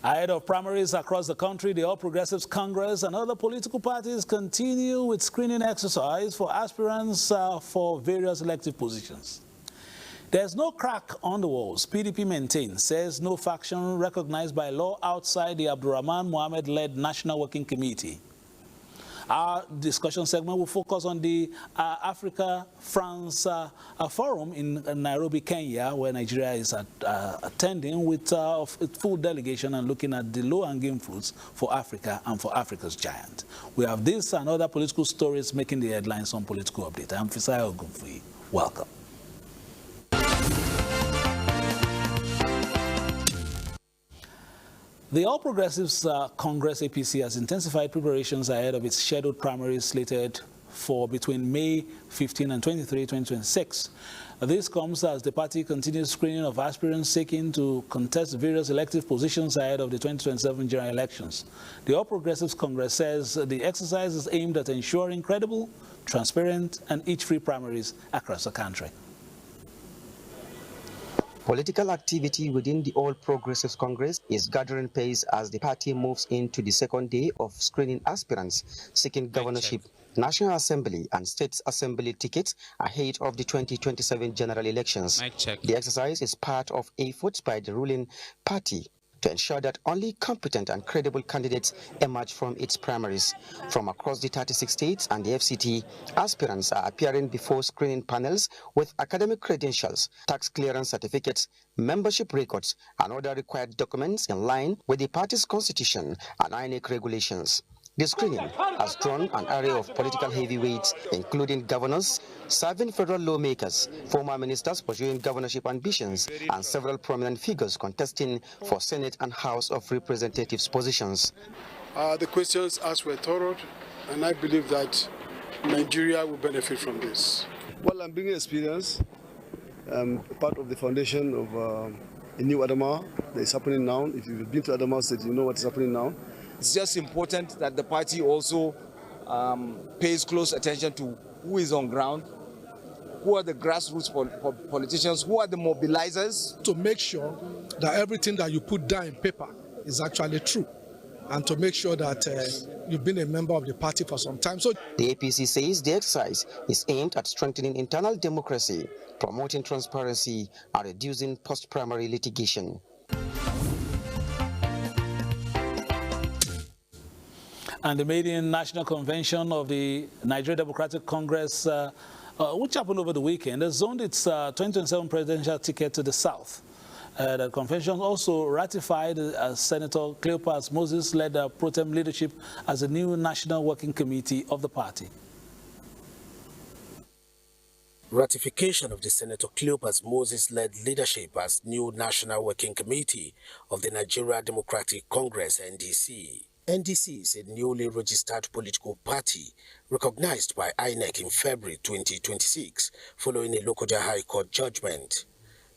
Ahead of primaries across the country, the All Progressives Congress and other political parties continue with screening exercise for aspirants for various elective positions. There's no crack on the walls, PDP maintains, says no faction recognized by law outside the Abdurrahman Mohammed-led National Working Committee. Our discussion segment will focus on the Africa-France forum in Nairobi, Kenya, where Nigeria is attending with a full delegation and looking at the low-hanging fruits for Africa and for Africa's giant. We have this and other political stories making the headlines on Political Update. I'm Fisaya Ogunfuyi. Welcome. The All Progressives Congress APC has intensified preparations ahead of its scheduled primaries slated for between May 15 and 23, 2026. This comes as the party continues screening of aspirants seeking to contest various elective positions ahead of the 2027 general elections. The All Progressives Congress says the exercise is aimed at ensuring credible, transparent, and itch-free primaries across the country. Political activity within the All Progressives Congress is gathering pace as the party moves into the second day of screening aspirants seeking governorship, National Assembly and State Assembly tickets ahead of the 2027 general elections. The exercise is part of efforts by the ruling party to ensure that only competent and credible candidates emerge from its primaries. From across the 36 states and the FCT, aspirants are appearing before screening panels with academic credentials, tax clearance certificates, membership records, and other required documents in line with the party's constitution and INEC regulations. The screening has drawn an array of political heavyweights, including governors, serving federal lawmakers, former ministers pursuing governorship ambitions, and several prominent figures contesting for Senate and House of Representatives positions. The questions asked were thorough, and I believe that Nigeria will benefit from this. Well, I'm bringing experience. Part of the foundation of a new Adamawa that is happening now. If you've been to Adamawa State, you know what is happening now. It's just important that the party also pays close attention to who is on ground, who are the grassroots politicians, who are the mobilizers. To make sure that everything that you put down in paper is actually true, and to make sure that you've been a member of the party for some time. So the APC says the exercise is aimed at strengthening internal democracy, promoting transparency, and reducing post-primary litigation. And the maiden national convention of the Nigerian Democratic Congress, which happened over the weekend, has zoned its 2027 presidential ticket to the south. The convention also ratified Senator Cleopas Moses led pro tem leadership as the new national working committee of the party. Ratification of the Senator Cleopas Moses-led leadership as new National Working Committee of the Nigeria Democratic Congress, NDC. NDC is a newly registered political party recognized by INEC in February 2026 following a Lokoja High Court judgment.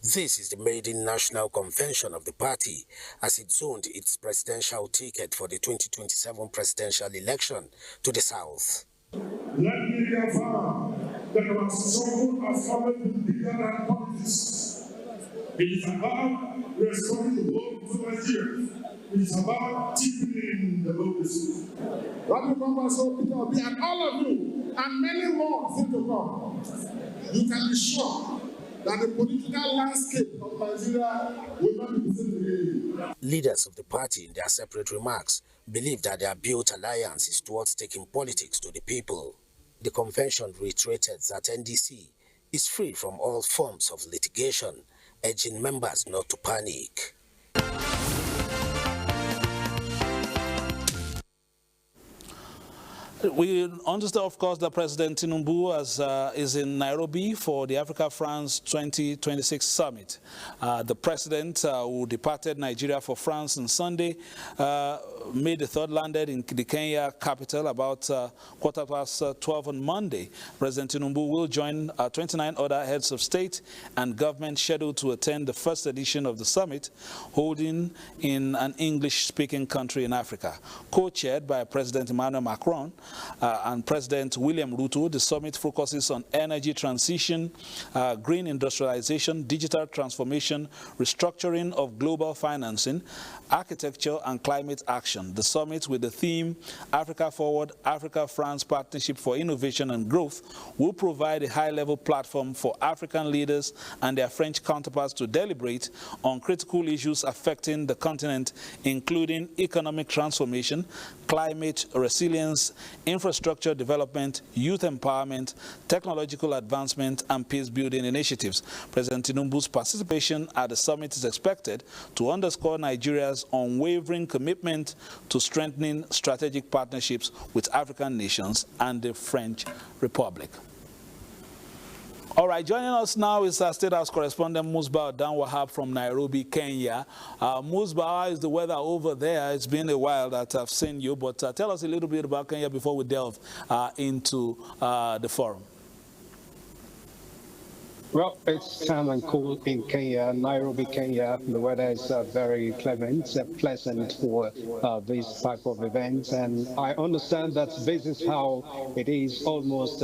This is the maiden national convention of the party as it zoned its presidential ticket for the 2027 presidential election to the south. Let me reaffirm that our struggle has always been bigger than politics. It is about restoring the hope to Nigerians. It is about deepening democracy. Radical Congress Peter Obi and all of you, and many more still to come. You can be sure that the political landscape of Nigeria will not be the same again. Leaders of the party, in their separate remarks, believe that their built alliance is towards taking politics to the people. The convention reiterated that NDC is free from all forms of litigation, urging members not to panic. We understand, of course, that President Tinubu is in Nairobi for the Africa-France 2026 summit. The president, who departed Nigeria for France on Sunday, May the 3rd, landed in the Kenya capital about 12:15 on Monday. President Tinubu will join 29 other heads of state and government scheduled to attend the first edition of the summit, holding in an English-speaking country in Africa. Co-chaired by President Emmanuel Macron, and President William Ruto. The summit focuses on energy transition, green industrialization, digital transformation, restructuring of global financing, architecture, and climate action. The summit, with the theme Africa Forward, Africa-France Partnership for Innovation and Growth, will provide a high-level platform for African leaders and their French counterparts to deliberate on critical issues affecting the continent, including economic transformation, climate resilience, infrastructure development, youth empowerment, technological advancement, and peace-building initiatives. President Tinubu's participation at the summit is expected to underscore Nigeria's unwavering commitment to strengthening strategic partnerships with African nations and the French Republic. All right, joining us now is our State House correspondent Musba Danwahab from Nairobi, Kenya. Musba, how is the weather over there? It's been a while that I've seen you, but tell us a little bit about Kenya before we delve into the forum. Well, it's calm and cool in Kenya, Nairobi, Kenya. The weather is very clement, pleasant for this type of event. And I understand that this is how it is almost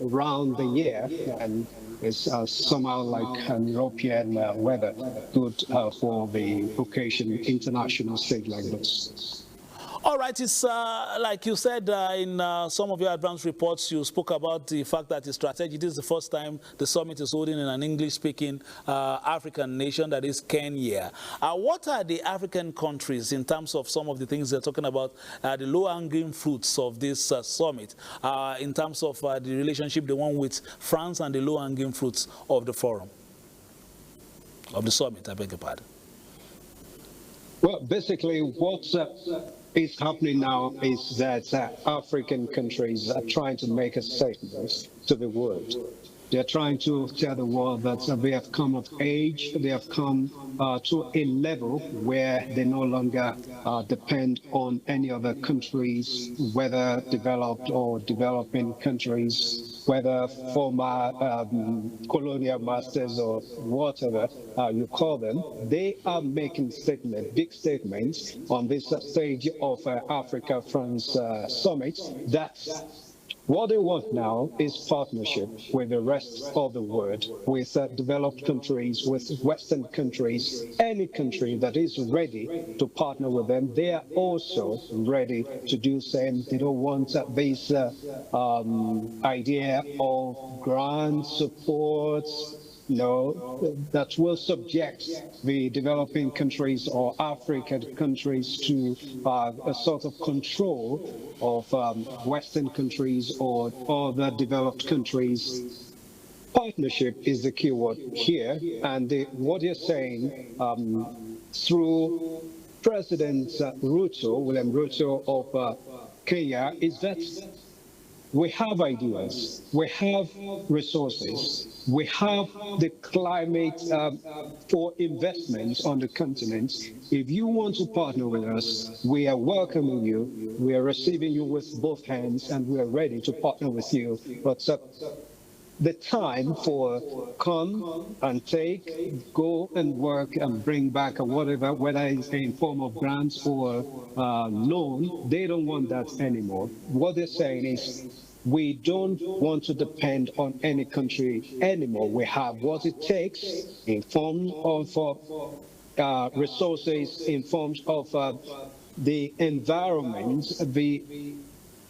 around the year. And it's somehow like an European weather, good for the occasion, international state like this. All right, it's like you said in some of your advance reports, you spoke about the fact that it's strategic. This is the first time the summit is holding in an English-speaking African nation, that is Kenya. What are the African countries, in terms of some of the things they're talking about, the low-hanging fruits of this summit, in terms of the relationship they want with France and the low-hanging fruits of the forum, of the summit, I beg your pardon? Well, basically, what is happening now is that African countries are trying to make a statement to the world. They're trying to tell the world that they have come of age, they have come to a level where they no longer depend on any other countries, whether developed or developing countries, whether former colonial masters or whatever you call them. They are making statements, big statements on this stage of Africa-France summit that what they want now is partnership with the rest of the world, with developed countries, with Western countries. Any country that is ready to partner with them, they are also ready to do the same. They don't want this idea of grand support, that will subject the developing countries or African countries to a sort of control of Western countries or other developed countries. Partnership is the key word here, and what you're saying through President William Ruto of Kenya, is that we have ideas, we have resources, we have the climate for investments on the continent. If you want to partner with us, we are welcoming you, we are receiving you with both hands, and we are ready to partner with you. But the time for come and take, go and work and bring back whatever, whether it's in form of grants or loan, they don't want that anymore. What they're saying is, we don't want to depend on any country anymore. We have what it takes in form of resources, in forms of the environment, the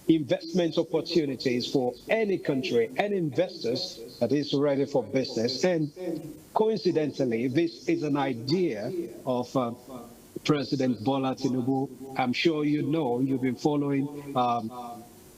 investment opportunities for any country and investors that is ready for business. And coincidentally, this is an idea of President Bola Tinubu. I'm sure you know, you've been following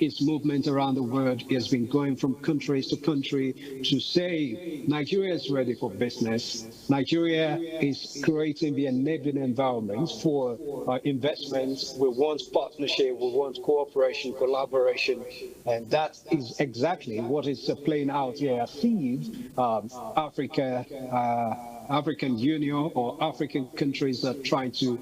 its movement around the world. He has been going from country to country to say Nigeria is ready for business. Nigeria is creating the enabling environment for investments. We want partnership, we want cooperation, collaboration, and that is exactly what is playing out here. I see African Union or African countries are trying to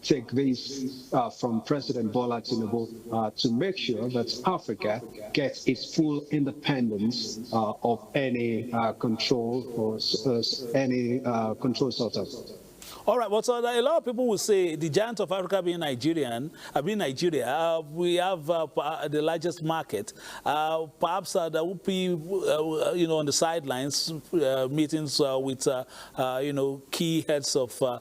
take this from President Bola Tinubu to make sure that Africa gets its full independence of any control or any control sort of. All right, but so a lot of people will say the giant of Africa being Nigeria, we have the largest market. Perhaps there will be, on the sidelines, meetings with, key heads of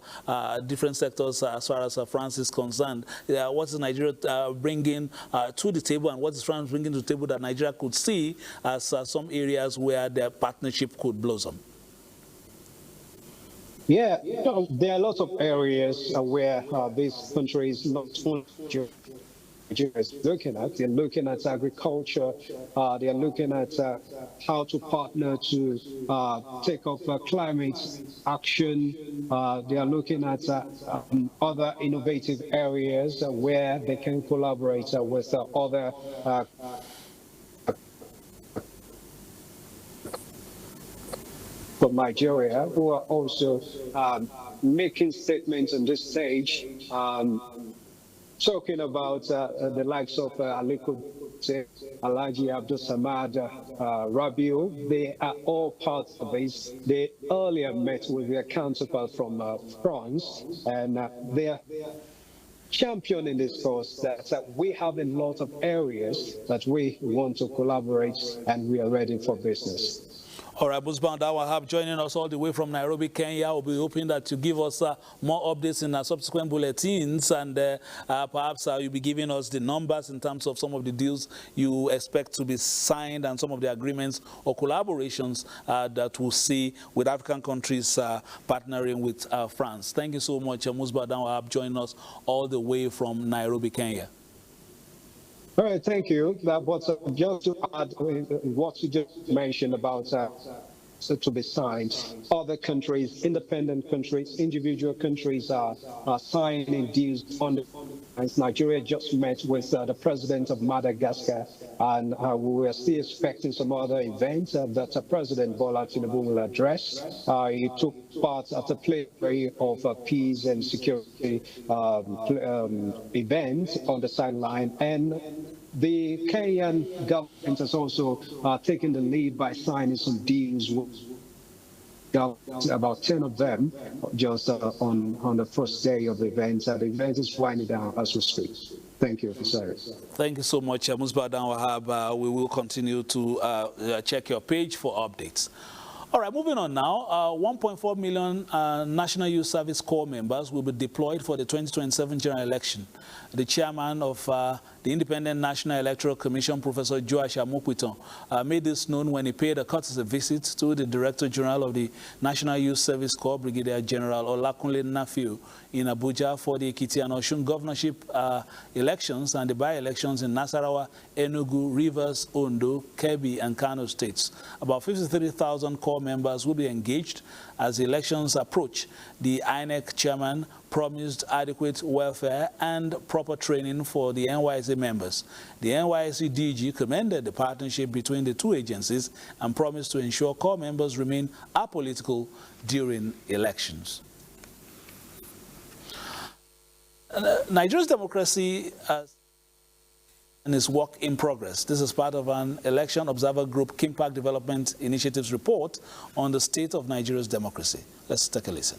different sectors as far as France is concerned. What is Nigeria bringing to the table, and what is France bringing to the table that Nigeria could see as some areas where their partnership could blossom? Yeah, there are lots of areas where these countries, not only Nigeria is looking at. They're looking at agriculture. They are looking at how to partner to take up climate action. They are looking at other innovative areas where they can collaborate with other from Nigeria, who are also making statements on this stage, talking about the likes of Aliko, Alhaji Abdul Samad, Rabiu. They are all part of this. They earlier met with their counterpart from France, and they are championing this cause that we have a lot of areas that we want to collaborate, and we are ready for business. All right, Musbah Wahab joining us all the way from Nairobi, Kenya. We'll be hoping that you give us more updates in our subsequent bulletins, and perhaps you'll be giving us the numbers in terms of some of the deals you expect to be signed and some of the agreements or collaborations that we'll see with African countries partnering with France. Thank you so much, Musbah Wahab, joining us all the way from Nairobi, Kenya. All right, thank you. But just to add what you just mentioned about to be signed, other countries, independent countries, individual countries are signing deals on the. Nigeria just met with the president of Madagascar, and we are still expecting some other events that President Bola Tinubu will address. He took part at a plenary of peace and security event on the sideline, and the Kenyan government has also taken the lead by signing some deals with about 10 of them just on the first day of the event. The event is winding down as we speak. Thank you, sir. Thank you so much, Musbah Wahab. We will continue to check your page for updates. All right, moving on now. 1.4 million National Youth Service Corps members will be deployed for the 2027 general election. The chairman of the Independent National Electoral Commission, Professor Joash Amokwiton, made this known when he paid a courtesy visit to the Director General of the National Youth Service Corps, Brigadier General Olakunle Nafiu, in Abuja for the Ekiti and Osun governorship elections and the by-elections in Nasarawa, Enugu, Rivers, Ondo, Kebbi, and Kano states. About 53,000 corps members will be engaged as the elections approach. The INEC chairman promised adequate welfare and proper training for the NYSC members. The NYSC DG commended the partnership between the two agencies and promised to ensure corps members remain apolitical during elections. Nigeria's democracy is work in progress. This is part of an Election Observer Group Kimpact Development Initiatives report on the state of Nigeria's democracy. Let's take a listen.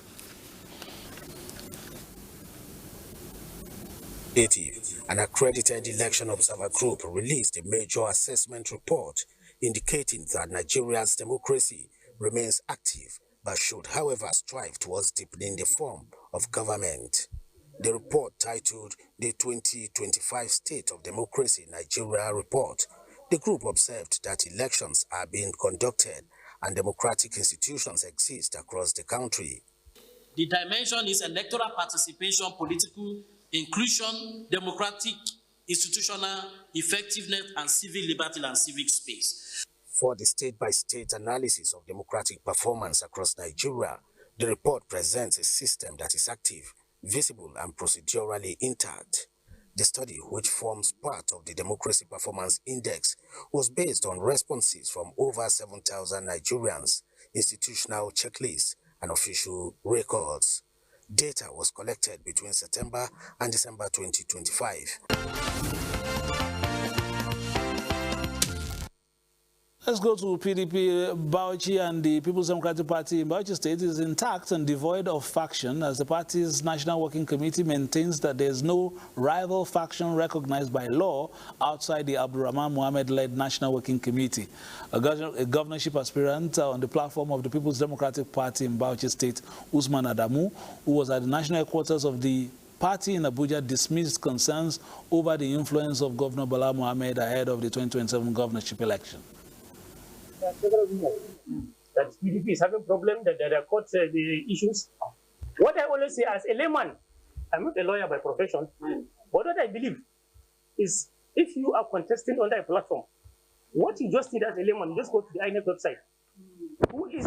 An accredited Election Observer Group released a major assessment report indicating that Nigeria's democracy remains active but should, however, strive towards deepening the form of government. The report, titled the 2025 State of Democracy in Nigeria Report, the group observed that elections are being conducted and democratic institutions exist across the country. The dimension is electoral participation, political inclusion, democratic, institutional effectiveness, and civil liberty and civic space. For the state-by-state analysis of democratic performance across Nigeria, the report presents a system that is active, visible, and procedurally intact. The study, which forms part of the Democracy Performance Index, was based on responses from over 7,000 Nigerians, institutional checklists, and official records. Data was collected between September and December 2025. Let's go to PDP. Bauchi and the People's Democratic Party in Bauchi State is intact and devoid of faction, as the party's National Working Committee maintains that there is no rival faction recognized by law outside the Abdurrahman Mohammed-led National Working Committee. A governorship aspirant on the platform of the People's Democratic Party in Bauchi State, Usman Adamu, who was at the national headquarters of the party in Abuja, dismissed concerns over the influence of Governor Bala Mohammed ahead of the 2027 governorship election. That PDP is having problems, that there are court the issues. What I always say as a layman, I'm not a lawyer by profession, but what I believe is if you are contesting under a platform, what you just need as a layman, you just go to the INEC website. Who is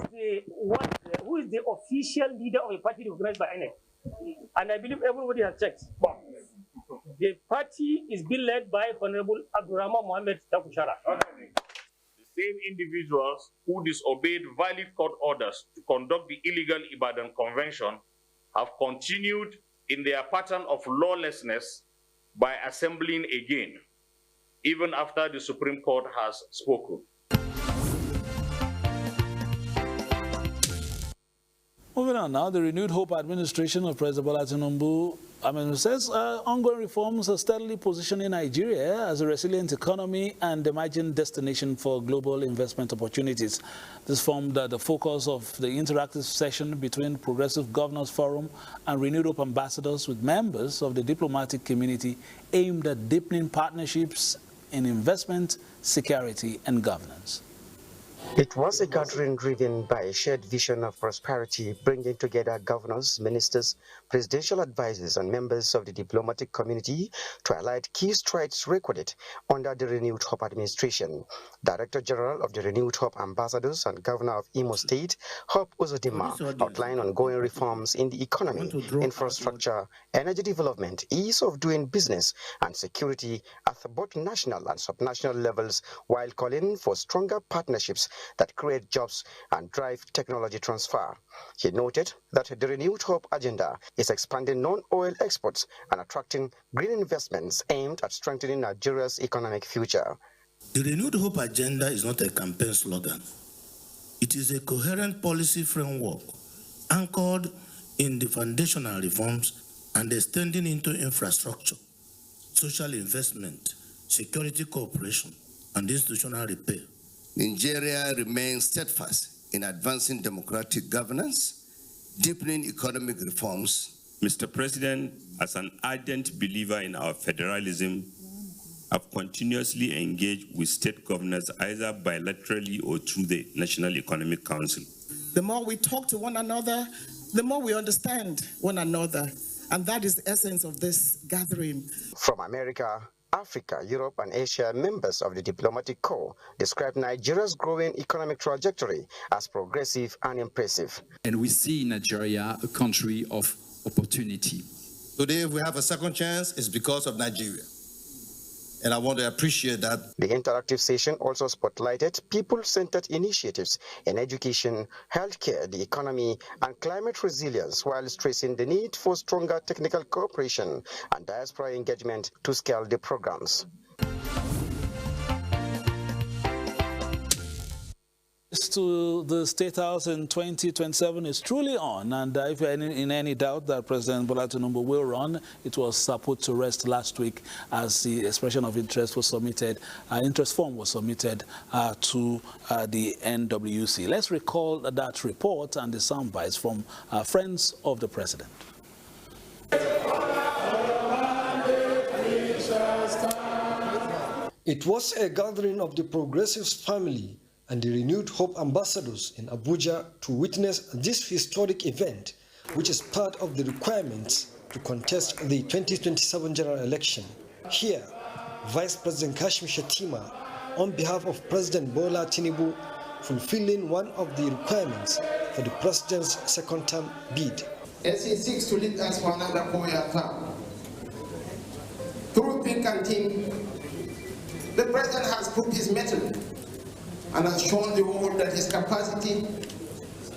the official leader of a party recognized by INEC? And I believe everybody has checked. The party is being led by Honorable Abdurrahman Mohammed Takushara. Same individuals who disobeyed valid court orders to conduct the illegal Ibadan Convention have continued in their pattern of lawlessness by assembling again, even after the Supreme Court has spoken. Moving on now, the renewed hope administration of President Bola Tinubu says ongoing reforms are steadily positioning Nigeria as a resilient economy and emerging destination for global investment opportunities. This formed the focus of the interactive session between Progressive Governors Forum and Renewed Hope ambassadors with members of the diplomatic community aimed at deepening partnerships in investment, security, and governance. It was a gathering driven by a shared vision of prosperity, bringing together governors, ministers, presidential advisors, and members of the diplomatic community to highlight key strides recorded under the Renewed Hope administration. Director General of the Renewed Hope Ambassadors and Governor of Imo State, Hope Uzodinma, outlined ongoing reforms in the economy, infrastructure, energy development, ease of doing business, and security at both national and subnational levels, while calling for stronger partnerships that create jobs and drive technology transfer. He noted that the Renewed Hope agenda is expanding non-oil exports and attracting green investments aimed at strengthening Nigeria's economic future. The Renewed Hope agenda is not a campaign slogan. It is a coherent policy framework anchored in the foundational reforms and extending into infrastructure, social investment, security cooperation, and institutional repair. Nigeria remains steadfast in advancing democratic governance, deepening economic reforms. Mr. President, as an ardent believer in our federalism, I've continuously engaged with state governors either bilaterally or through the National Economic Council. The more we talk to one another, the more we understand one another. And that is the essence of this gathering. From America, Africa, Europe, and Asia, members of the diplomatic corps described Nigeria's growing economic trajectory as progressive and impressive. And we see Nigeria a country of opportunity. Today, if we have a second chance, it's because of Nigeria. And I want to appreciate that. The interactive session also spotlighted people-centered initiatives in education, healthcare, the economy, and climate resilience, while stressing the need for stronger technical cooperation and diaspora engagement to scale the programs. To the State House in 2027 is truly on, and if you're in any doubt that President Bola Tinubu will run, it was put to rest last week as the expression of interest was submitted, interest form was submitted to the NWC. Let's recall that report and the soundbites from friends of the President. It was a gathering of the Progressives family and the Renewed Hope ambassadors in Abuja to witness this historic event, which is part of the requirements to contest the 2027 general election. Here, Vice President Kashim Shettima, on behalf of President Bola Tinubu, fulfilling one of the requirements for the president's second-term bid. As he seeks to lead us for another 4-year term, through thick and thin, the president has proved his mettle and has shown the world that his capacity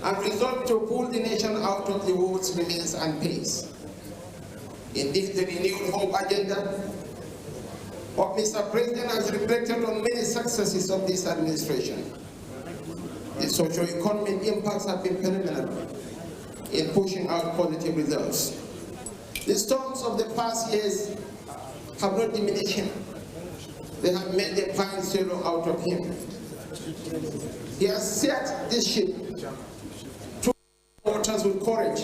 and resolve to pull the nation out of the woes remains unpaced. Indeed, the Renewed Hope agenda of Mr. President has reflected on many successes of this administration. The socio-economic impacts have been phenomenal in pushing out positive results. The storms of the past years have not diminished him. They have made the pine sailor out of him. He has set this ship through waters with courage,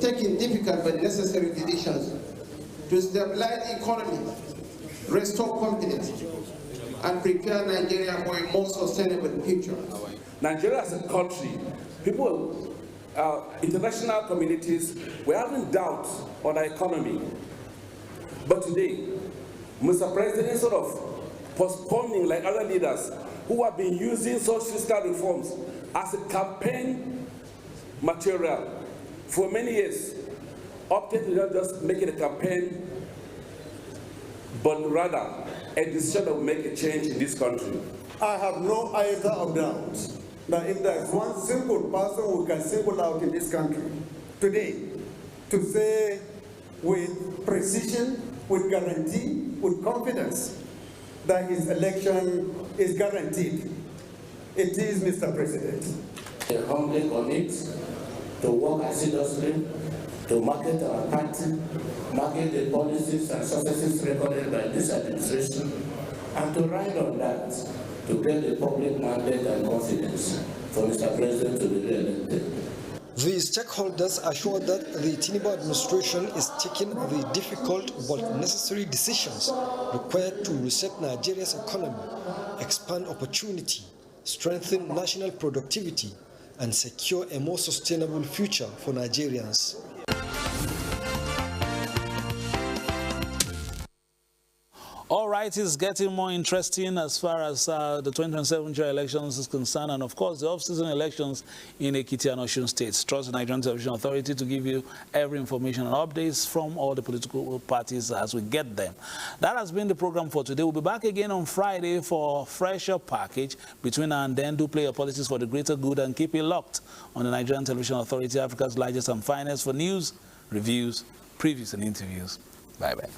taking difficult but necessary decisions to stabilize the economy, restore confidence, and prepare Nigeria for a more sustainable future. Nigeria as a country, people, international communities, we're having doubts on our economy. But today, Mr. President is sort of postponing, like other leaders who have been using such fiscal reforms as a campaign material for many years, opted to not just make it a campaign, but rather a decision that will make a change in this country. I have no iota of doubt that if there's one single person who can single out in this country today to say with precision, with guarantee, with confidence that his election is guaranteed, it is Mr. President. I humbly commit to work assiduously to market our party, market the policies and successes recorded by this administration, and to ride on that to get the public mandate and confidence for Mr. President to be re-elected. The stakeholders assured that the Tinubu administration is taking the difficult but necessary decisions required to reset Nigeria's economy, expand opportunity, strengthen national productivity, and secure a more sustainable future for Nigerians. All right, it's getting more interesting as far as the 2027 general elections is concerned, and of course the off-season elections in Ekiti and Osun states. Trust the Nigerian Television Authority to give you every information and updates from all the political parties as we get them. That has been the program for today. We'll be back again on Friday for a fresher package. Between now and then, do play your politics for the greater good and keep it locked on the Nigerian Television Authority, Africa's largest and finest, for news, reviews, previews, and interviews. Bye-bye.